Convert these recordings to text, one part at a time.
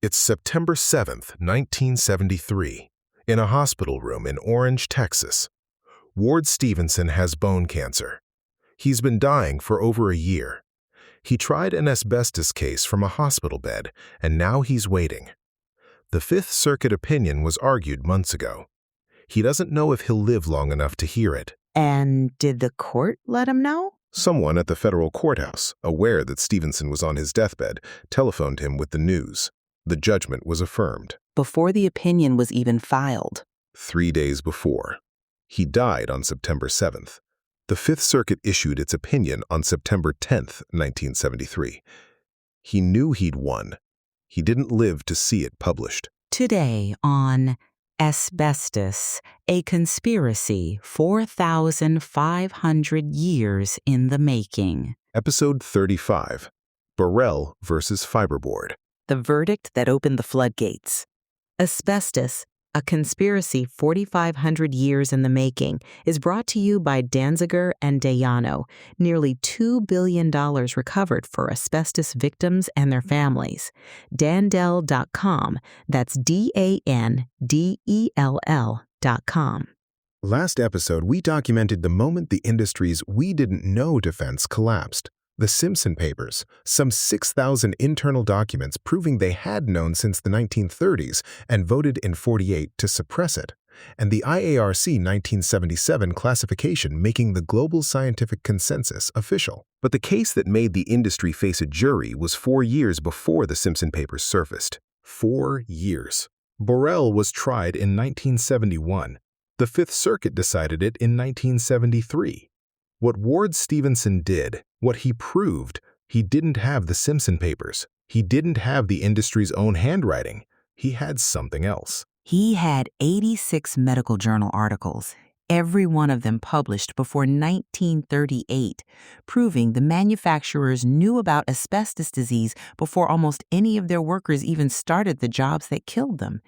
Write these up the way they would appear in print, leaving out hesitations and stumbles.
It's September 7th, 1973, in a hospital room in Orange, Texas. Ward Stephenson has bone cancer. He's been dying for over a year. He tried an asbestos case from a hospital bed, and now he's waiting. The Fifth Circuit opinion was argued months ago. He doesn't know if he'll live long enough to hear it. And did the court let him know? Someone at the federal courthouse, aware that Stephenson was on his deathbed, telephoned him with the news. The judgment was affirmed. Before the opinion was even filed. 3 days before. He died on September 7th. The Fifth Circuit issued its opinion on September 10th, 1973. He knew he'd won. He didn't live to see it published. Today on Asbestos, a conspiracy 4,500 years in the making. Episode 35, Borel versus Fibreboard. The verdict that opened the floodgates. Asbestos, a conspiracy 4,500 years in the making, is brought to you by Danziger and Dayano. Nearly $2 billion recovered for asbestos victims and their families. Dandel.com. That's DANDELL.com. Last episode, we documented the moment the industry's "we didn't know" defense collapsed. The Simpson Papers, some 6,000 internal documents proving they had known since the 1930s and voted in '48 to suppress it, and the IARC 1977 classification making the global scientific consensus official. But the case that made the industry face a jury was 4 years before the Simpson Papers surfaced. 4 years. Borel was tried in 1971. The Fifth Circuit decided it in 1973. What Ward Stephenson did, what he proved, he didn't have the Simpson Papers. He didn't have the industry's own handwriting. He had something else. He had 86 medical journal articles, every one of them published before 1938, proving the manufacturers knew about asbestos disease before almost any of their workers even started the jobs that killed them.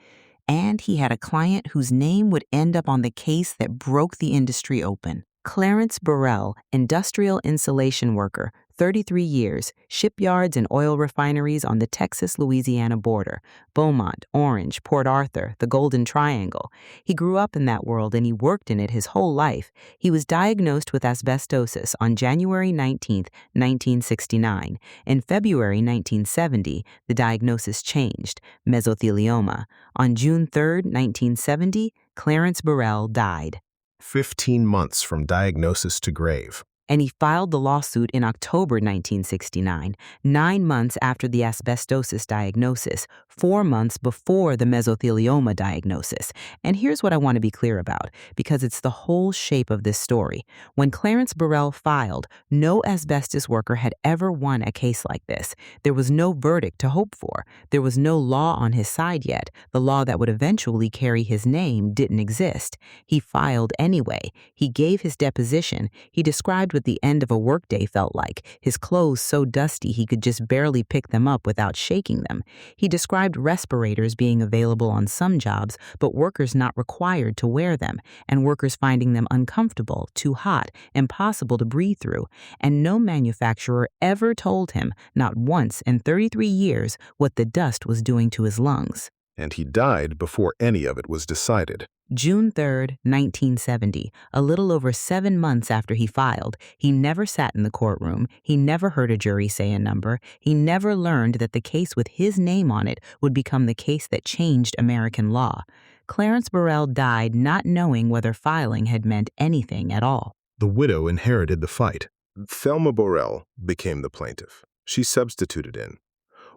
And he had a client whose name would end up on the case that broke the industry open. Clarence Borel, industrial insulation worker, 33 years, shipyards and oil refineries on the Texas-Louisiana border, Beaumont, Orange, Port Arthur, the Golden Triangle. He grew up in that world and he worked in it his whole life. He was diagnosed with asbestosis on January 19, 1969. In February 1970, the diagnosis changed, mesothelioma. On June 3, 1970, Clarence Borel died. 15 months from diagnosis to grave. And he filed the lawsuit in October 1969, 9 months after the asbestosis diagnosis, 4 months before the mesothelioma diagnosis. And here's what I want to be clear about, because it's the whole shape of this story. When Clarence Borel filed, no asbestos worker had ever won a case like this. There was no verdict to hope for. There was no law on his side yet. The law that would eventually carry his name didn't exist. He filed anyway. He gave his deposition. He described what the end of a workday felt like, his clothes so dusty he could just barely pick them up without shaking them. He described respirators being available on some jobs, but workers not required to wear them, and workers finding them uncomfortable, too hot, impossible to breathe through. And no manufacturer ever told him, not once in 33 years, what the dust was doing to his lungs. And he died before any of it was decided. June 3, 1970, a little over 7 months after he filed. He never sat in the courtroom. He never heard a jury say a number. He never learned that the case with his name on it would become the case that changed American law. Clarence Borel died not knowing whether filing had meant anything at all. The widow inherited the fight. Thelma Borel became the plaintiff. She substituted in.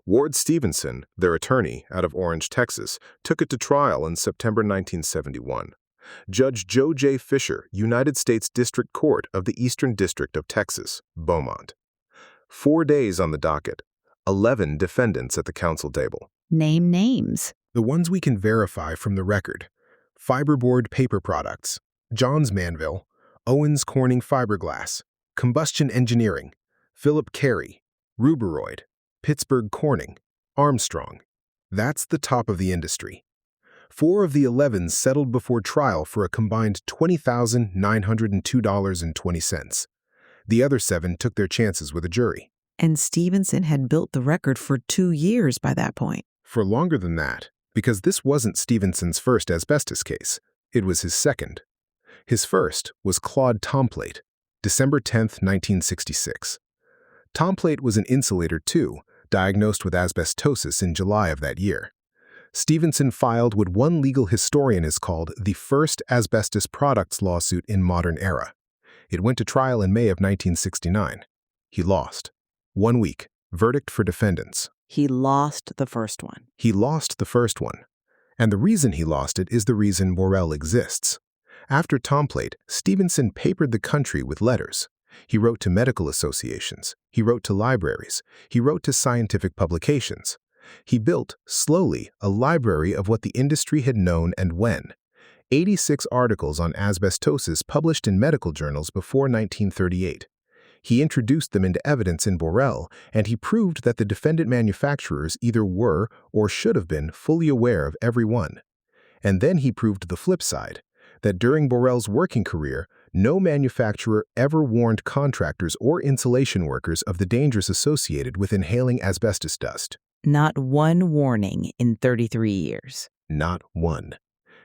Ward Stephenson, their attorney out of Orange, Texas, took it to trial in September 1971. Judge Joe J. Fisher, United States District Court of the Eastern District of Texas, Beaumont. 4 days on the docket. 11 defendants at the counsel table. Name names. The ones we can verify from the record. Fibreboard Paper Products, Johns Manville, Owens Corning Fiberglass, Combustion Engineering, Philip Carey, Ruberoid, Pittsburgh Corning, Armstrong. That's the top of the industry. 4 of the 11 settled before trial for a combined $20,902.20. The other 7 took their chances with a jury. And Stephenson had built the record for 2 years by that point. For longer than that, because this wasn't Stephenson's first asbestos case. It was his second. His first was Claude Tomplate, December 10, 1966. Tomplate was an insulator too, diagnosed with asbestosis in July of that year. Stephenson filed what one legal historian has called the first asbestos products lawsuit in modern era. It went to trial in May of 1969. He lost. 1 week. Verdict for defendants. He lost the first one. He lost the first one. And the reason he lost it is the reason Borel exists. After Tomplate, Stephenson papered the country with letters. He wrote to medical associations. He wrote to libraries. He wrote to scientific publications. He built, slowly, a library of what the industry had known and when. 86 articles on asbestosis published in medical journals before 1938. He introduced them into evidence in Borel, and he proved that the defendant manufacturers either were or should have been fully aware of every one. And then he proved the flip side, that during Borel's working career, no manufacturer ever warned contractors or insulation workers of the dangers associated with inhaling asbestos dust. Not one warning in 33 years. Not one.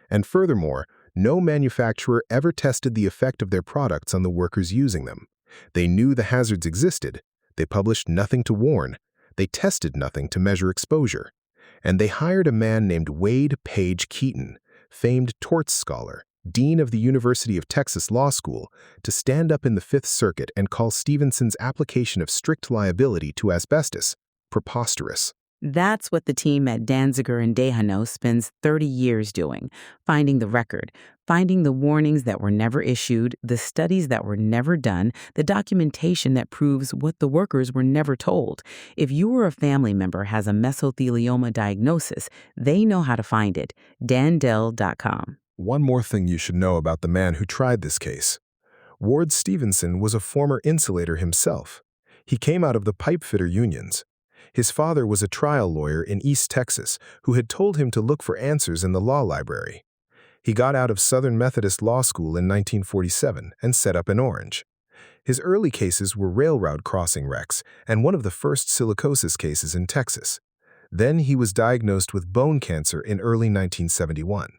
And furthermore, no manufacturer ever tested the effect of their products on the workers using them. They knew the hazards existed. They published nothing to warn. They tested nothing to measure exposure. And they hired a man named Wade Page Keaton, famed torts scholar, dean of the University of Texas Law School, to stand up in the Fifth Circuit and call Stephenson's application of strict liability to asbestos preposterous. That's what the team at Danziger and Dehano spends 30 years doing, finding the record, finding the warnings that were never issued, the studies that were never done, the documentation that proves what the workers were never told. If you or a family member has a mesothelioma diagnosis, they know how to find it. dandel.com. One more thing you should know about the man who tried this case. Ward Stephenson was a former insulator himself. He came out of the pipe fitter unions. His father was a trial lawyer in East Texas who had told him to look for answers in the law library. He got out of Southern Methodist Law School in 1947 and set up in Orange. His early cases were railroad crossing wrecks and one of the first silicosis cases in Texas. Then he was diagnosed with bone cancer in early 1971.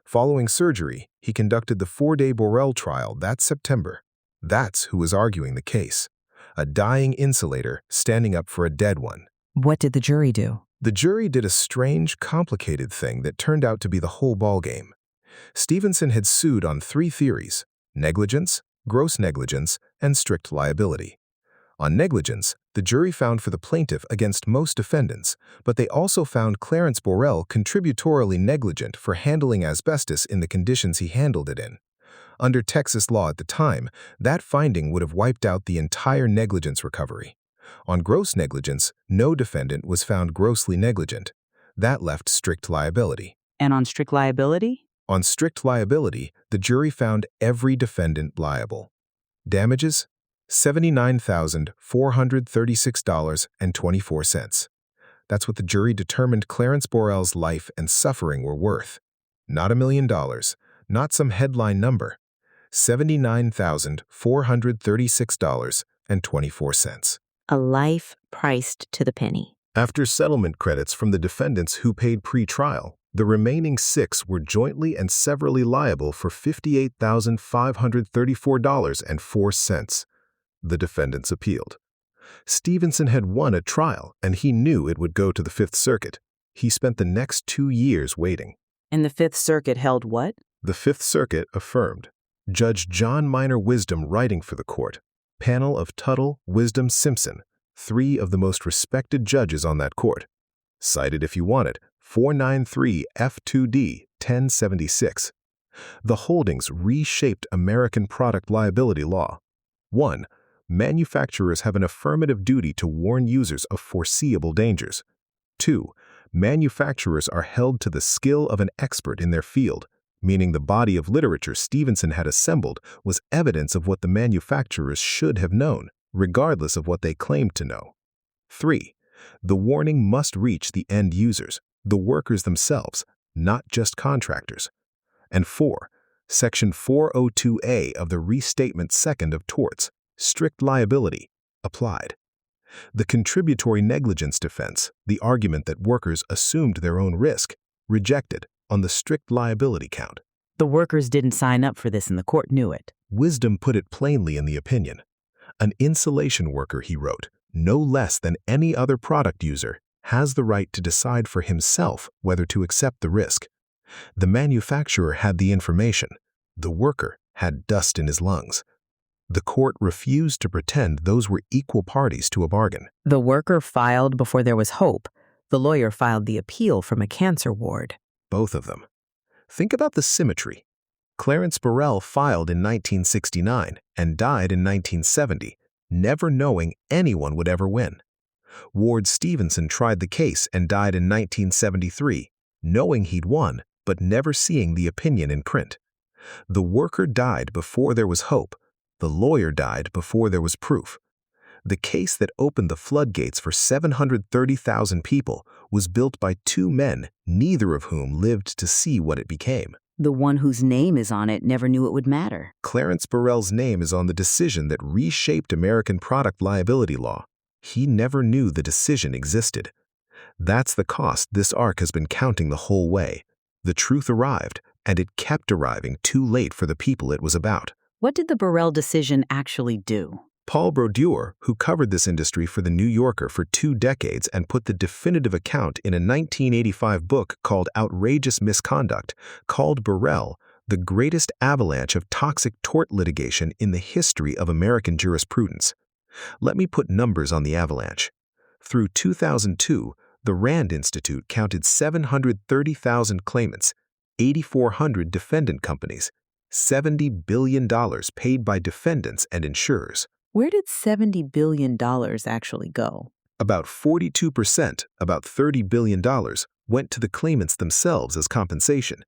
Following surgery, he conducted the 4-day Borel trial that September. That's who was arguing the case. A dying insulator standing up for a dead one. What did the jury do? The jury did a strange, complicated thing that turned out to be the whole ballgame. Stephenson had sued on 3 theories: negligence, gross negligence, and strict liability. On negligence, the jury found for the plaintiff against most defendants, but they also found Clarence Borel contributorily negligent for handling asbestos in the conditions he handled it in. Under Texas law at the time, that finding would have wiped out the entire negligence recovery. On gross negligence, no defendant was found grossly negligent. That left strict liability. And on strict liability? On strict liability, the jury found every defendant liable. Damages? $79,436.24. That's what the jury determined Clarence Borel's life and suffering were worth. Not $1 million, not some headline number. $79,436.24. A life priced to the penny. After settlement credits from the defendants who paid pre-trial, the remaining 6 were jointly and severally liable for $58,534.04. The defendants appealed. Stephenson had won a trial, and he knew it would go to the Fifth Circuit. He spent the next 2 years waiting. And the Fifth Circuit held what? The Fifth Circuit affirmed. Judge John Minor Wisdom writing for the court. Panel of Tuttle, Wisdom, Simpson, 3 of the most respected judges on that court. Cited if you want it, 493 F2D 1076. The holdings reshaped American product liability law. 1. Manufacturers have an affirmative duty to warn users of foreseeable dangers. 2. Manufacturers are held to the skill of an expert in their field, meaning the body of literature Stephenson had assembled was evidence of what the manufacturers should have known, regardless of what they claimed to know. 3. The warning must reach the end users, the workers themselves, not just contractors. And 4. Section 402A of the Restatement Second of Torts, strict liability, applied. The contributory negligence defense, the argument that workers assumed their own risk, rejected on the strict liability count. The workers didn't sign up for this and the court knew it. Wisdom put it plainly in the opinion. An insulation worker, he wrote, no less than any other product user, has the right to decide for himself whether to accept the risk. The manufacturer had the information. The worker had dust in his lungs. The court refused to pretend those were equal parties to a bargain. The worker filed before there was hope. The lawyer filed the appeal from a cancer ward. Both of them. Think about the symmetry. Clarence Borel filed in 1969 and died in 1970, never knowing anyone would ever win. Ward Stephenson tried the case and died in 1973, knowing he'd won, but never seeing the opinion in print. The worker died before there was hope. The lawyer died before there was proof. The case that opened the floodgates for 730,000 people was built by two men, neither of whom lived to see what it became. The one whose name is on it never knew it would matter. Clarence Borel's name is on the decision that reshaped American product liability law. He never knew the decision existed. That's the cost this arc has been counting the whole way. The truth arrived, and it kept arriving too late for the people it was about. What did the Borel decision actually do? Paul Brodeur, who covered this industry for The New Yorker for 2 decades and put the definitive account in a 1985 book called Outrageous Misconduct, called Borel the greatest avalanche of toxic tort litigation in the history of American jurisprudence. Let me put numbers on the avalanche. Through 2002, the Rand Institute counted 730,000 claimants, 8,400 defendant companies, $70 billion paid by defendants and insurers. Where did $70 billion actually go? About 42%, about $30 billion, went to the claimants themselves as compensation.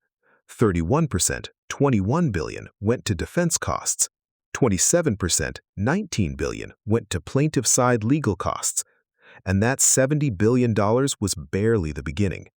31%, $21 billion, went to defense costs. 27%, $19 billion, went to plaintiff-side legal costs. And that $70 billion was barely the beginning.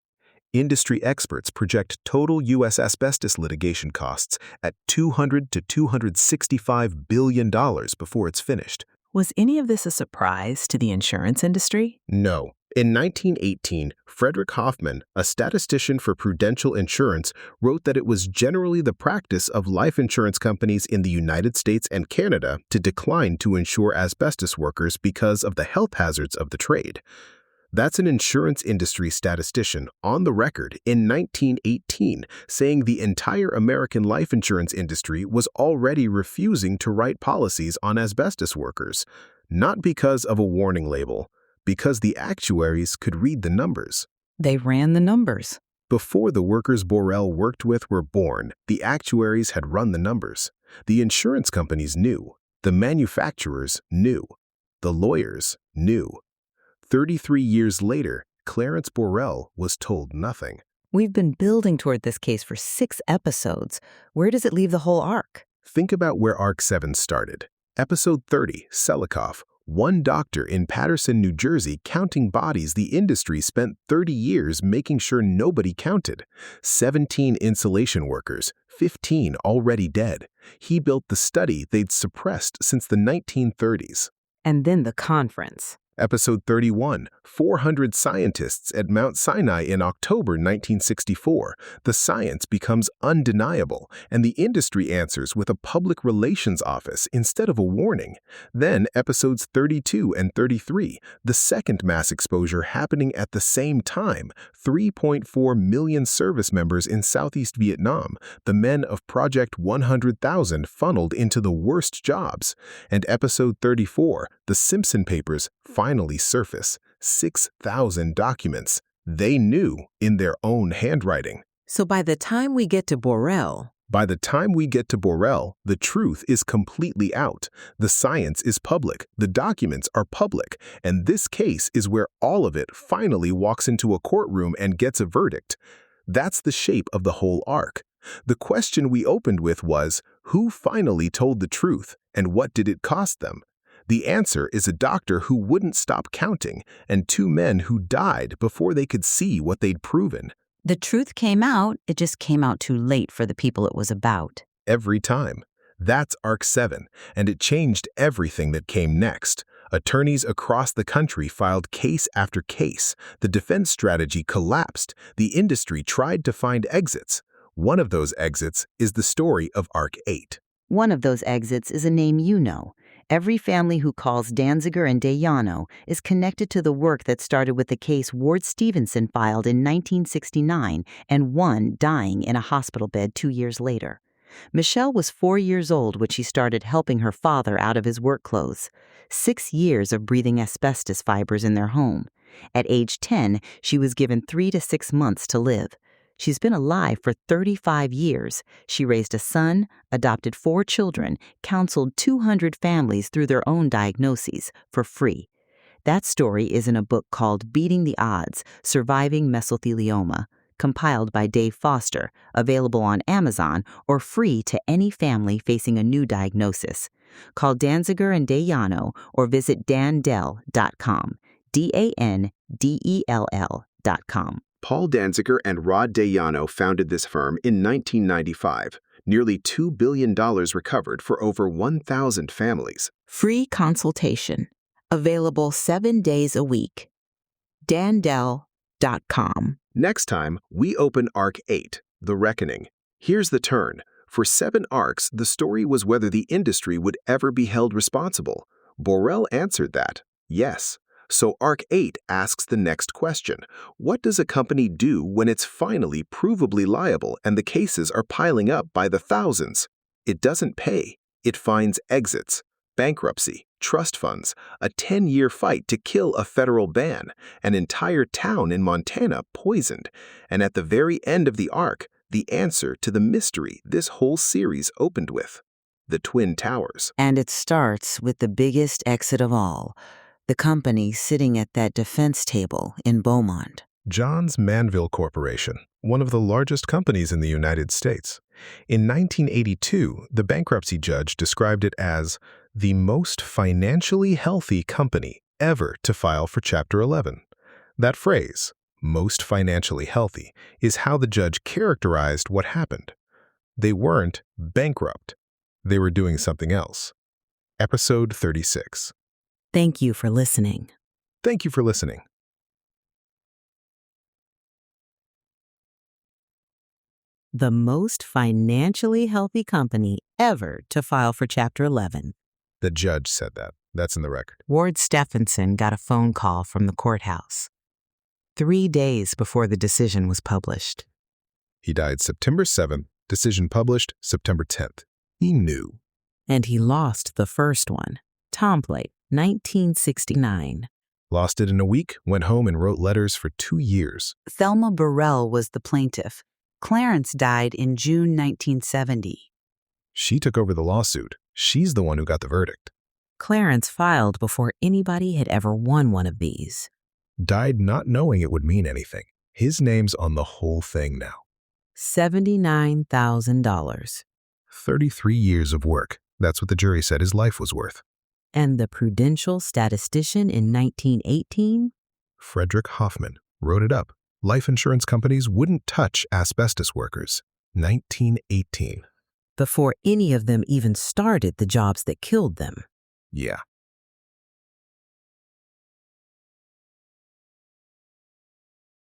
Industry experts project total U.S. asbestos litigation costs at $200 to $265 billion before it's finished. Was any of this a surprise to the insurance industry? No. In 1918, Frederick Hoffman, a statistician for Prudential Insurance, wrote that it was generally the practice of life insurance companies in the United States and Canada to decline to insure asbestos workers because of the health hazards of the trade. That's an insurance industry statistician on the record in 1918 saying the entire American life insurance industry was already refusing to write policies on asbestos workers, not because of a warning label, because the actuaries could read the numbers. They ran the numbers. Before the workers Borel worked with were born, the actuaries had run the numbers. The insurance companies knew. The manufacturers knew. The lawyers knew. 33 years later, Clarence Borel was told nothing. We've been building toward this case for 6 episodes. Where does it leave the whole arc? Think about where Arc 7 started. Episode 30, Selikoff. One doctor in Paterson, New Jersey, counting bodies the industry spent 30 years making sure nobody counted. 17 insulation workers, 15 already dead. He built the study they'd suppressed since the 1930s. And then the conference. Episode 31, 400 scientists at Mount Sinai in October 1964. The science becomes undeniable, and the industry answers with a public relations office instead of a warning. Then episodes 32 and 33, the second mass exposure happening at the same time. 3.4 million service members in Southeast Vietnam, the men of Project 100,000 funneled into the worst jobs. And episode 34, the Simpson papers, finally surface. 6,000 documents. They knew in their own handwriting. So by the time we get to Borel, the truth is completely out. The science is public. The documents are public. And this case is where all of it finally walks into a courtroom and gets a verdict. That's the shape of the whole arc. The question we opened with was, who finally told the truth, and what did it cost them? The answer is a doctor who wouldn't stop counting, and 2 men who died before they could see what they'd proven. The truth came out, it just came out too late for the people it was about. Every time. That's Arc 7, and it changed everything that came next. Attorneys across the country filed case after case. The defense strategy collapsed. The industry tried to find exits. One of those exits is the story of Arc 8. One of those exits is a name you know. Every family who calls Danziger and Dayano is connected to the work that started with the case Ward Stephenson filed in 1969 and won, dying in a hospital bed 2 years later. Michelle was 4 years old when she started helping her father out of his work clothes. 6 years of breathing asbestos fibers in their home. At age 10, she was given 3 to 6 months to live. She's been alive for 35 years. She raised a son, adopted 4 children, counseled 200 families through their own diagnoses for free. That story is in a book called Beating the Odds, Surviving Mesothelioma, compiled by Dave Foster, available on Amazon or free to any family facing a new diagnosis. Call Danziger and Dayano or visit dandell.com, DANDELL.com. Paul Danziger and Rod Dayano founded this firm in 1995. Nearly $2 billion recovered for over 1,000 families. Free consultation. Available 7 days a week. dandell.com. Next time, we open Arc 8, The Reckoning. Here's the turn. For 7 arcs, the story was whether the industry would ever be held responsible. Borel answered that, yes. So Arc 8 asks the next question. What does a company do when it's finally provably liable and the cases are piling up by the thousands? It doesn't pay. It finds exits. Bankruptcy, trust funds, a 10-year fight to kill a federal ban, an entire town in Montana poisoned, and at the very end of the arc, the answer to the mystery this whole series opened with, the Twin Towers. And it starts with the biggest exit of all, the company sitting at that defense table in Beaumont. Johns Manville Corporation, one of the largest companies in the United States. In 1982, the bankruptcy judge described it as the most financially healthy company ever to file for Chapter 11. That phrase, most financially healthy, is how the judge characterized what happened. They weren't bankrupt. They were doing something else. Episode 36. Thank you for listening. Thank you for listening. The most financially healthy company ever to file for Chapter 11. The judge said that. That's in the record. Ward Stephenson got a phone call from the courthouse 3 days before the decision was published. He died September 7th, decision published September 10th. He knew. And he lost the first one, Tomplate, 1969. Lost it in a week, went home and wrote letters for 2 years. Thelma Borel was the plaintiff. Clarence died in June 1970. She took over the lawsuit. She's the one who got the verdict. Clarence filed before anybody had ever won one of these. Died not knowing it would mean anything. His name's on the whole thing now. $79,000. 33 years of work. That's what the jury said his life was worth. And the prudential statistician in 1918? Frederick Hoffman wrote it up. Life insurance companies wouldn't touch asbestos workers. 1918. Before any of them even started the jobs that killed them. Yeah.